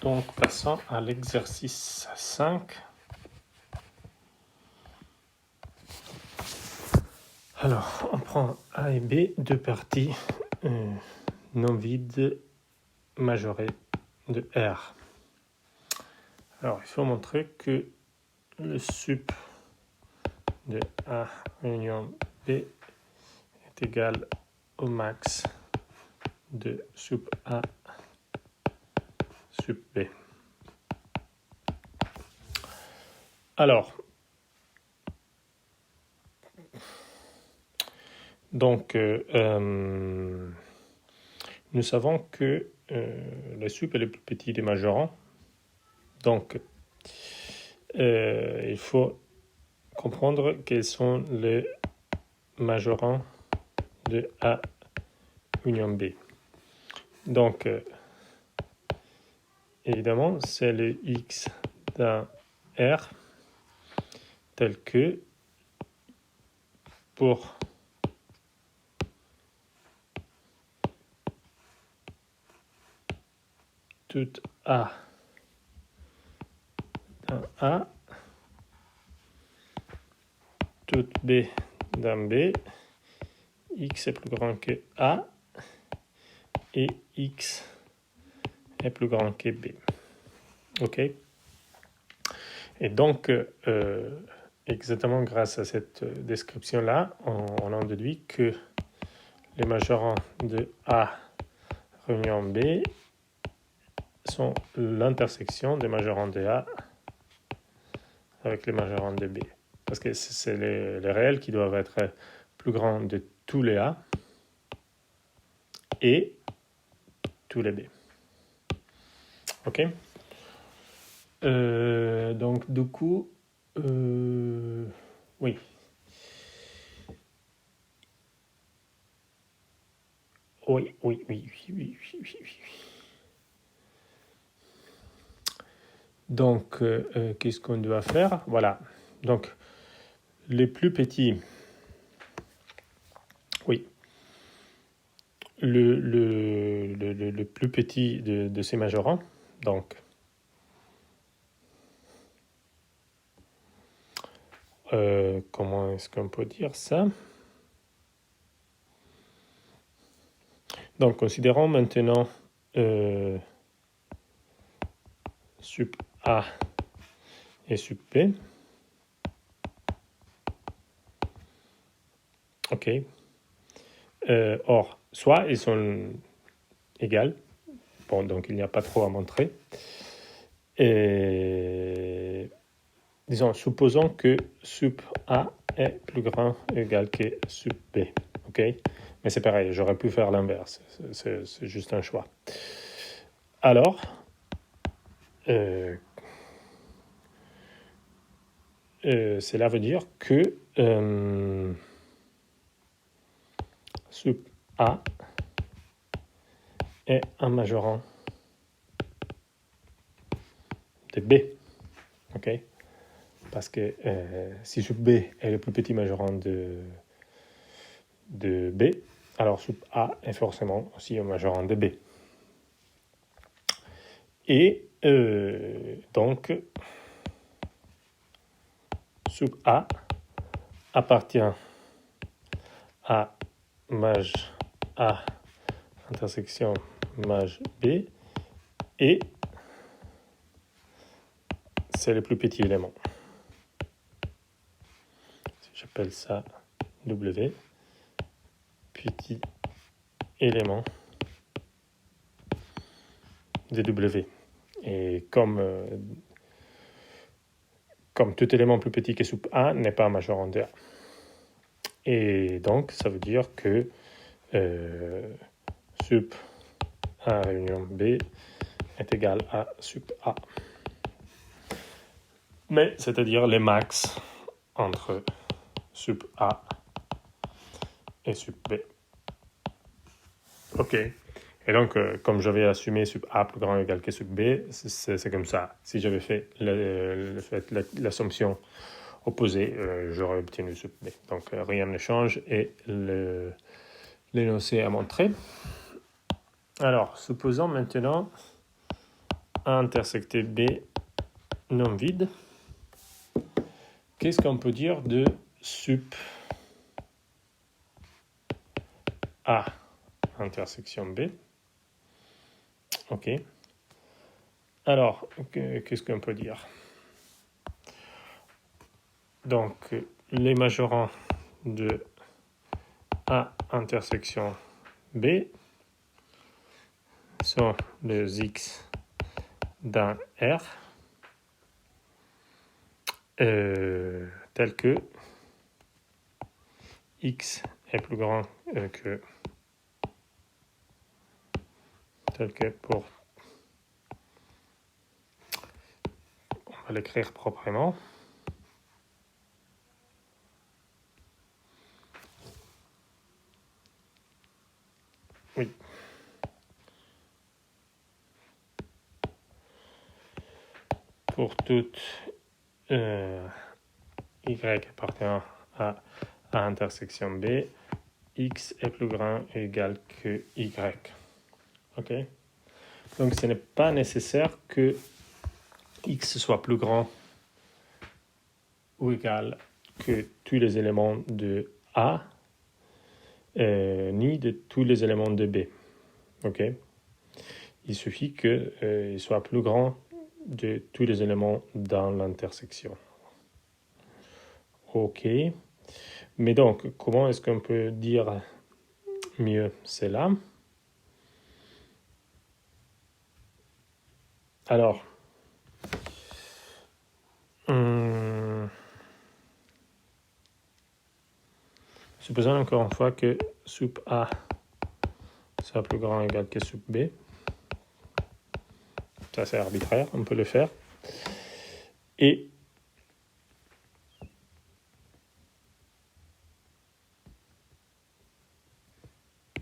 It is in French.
Donc, passons à l'exercice 5. Alors, on prend A et B, deux parties non vides majorées de R. Alors, il faut montrer que le sup de A union B est égal au max de sup A sup B. Alors, donc, nous savons que le sup est le plus petit des majorants. Donc, il faut comprendre quels sont les majorants de A union B. Donc, évidemment, c'est le X d'un R tel que pour tout A d'un A, tout B d'un B, X est plus grand que A et X est plus grand que B. OK? Et donc, exactement grâce à cette description-là, on en déduit que les majorants de A réunion B sont l'intersection des majorants de A avec les majorants de B. Parce que c'est les réels qui doivent être plus grands de tous les A et tous les B. OK? Donc, du coup, oui. Oui. Donc, qu'est-ce qu'on doit faire? Voilà. Donc, les plus petits, oui. Le plus petit de ces majorants, donc, comment est-ce qu'on peut dire ça? Donc, considérons maintenant sup A et sup B. OK. Or, soit ils sont égales. Bon, donc il n'y a pas trop à montrer. Et disons, supposons que sup A est plus grand ou égal que sup B. OK? Mais c'est pareil, j'aurais pu faire l'inverse. C'est juste un choix. Alors, cela veut dire que sup A est un majorant de B. OK? Parce que si sup B est le plus petit majorant de B, alors sup A est forcément aussi un majorant de B. Et donc, sup A appartient à maj A intersection maj B et c'est le plus petit élément. J'appelle ça W, petit élément de W. Et comme tout élément plus petit que sup A n'est pas un majorant de A. Et donc, ça veut dire que sup A réunion B est égal à sup A. Mais c'est-à-dire les max entre sup A et sup B. OK. Et donc, comme j'avais assumé sup A plus grand ou égal que sup B, c'est comme ça. Si j'avais fait l'assomption opposée, j'aurais obtenu sup B. Donc, rien ne change et l'énoncé à montrer. Alors, supposons maintenant A intersecté B non vide. Qu'est-ce qu'on peut dire de sup A intersection B? Ok. Alors, qu'est-ce qu'on peut dire? Donc, les majorants de A intersection B sont les X d'un R tel que X est plus grand que tel que pour on va l'écrire proprement. Oui. Pour toute Y appartenant à A intersection B, X est plus grand ou égal que Y. Ok? Donc ce n'est pas nécessaire que X soit plus grand ou égal que tous les éléments de A, ni de tous les éléments de B. Ok? Il suffit qu'il soit plus grand de tous les éléments dans l'intersection. Ok. Mais donc, comment est-ce qu'on peut dire mieux cela? Alors, supposons encore une fois que sup A soit plus grand ou égal que sup B. Ça, c'est arbitraire, on peut le faire. Et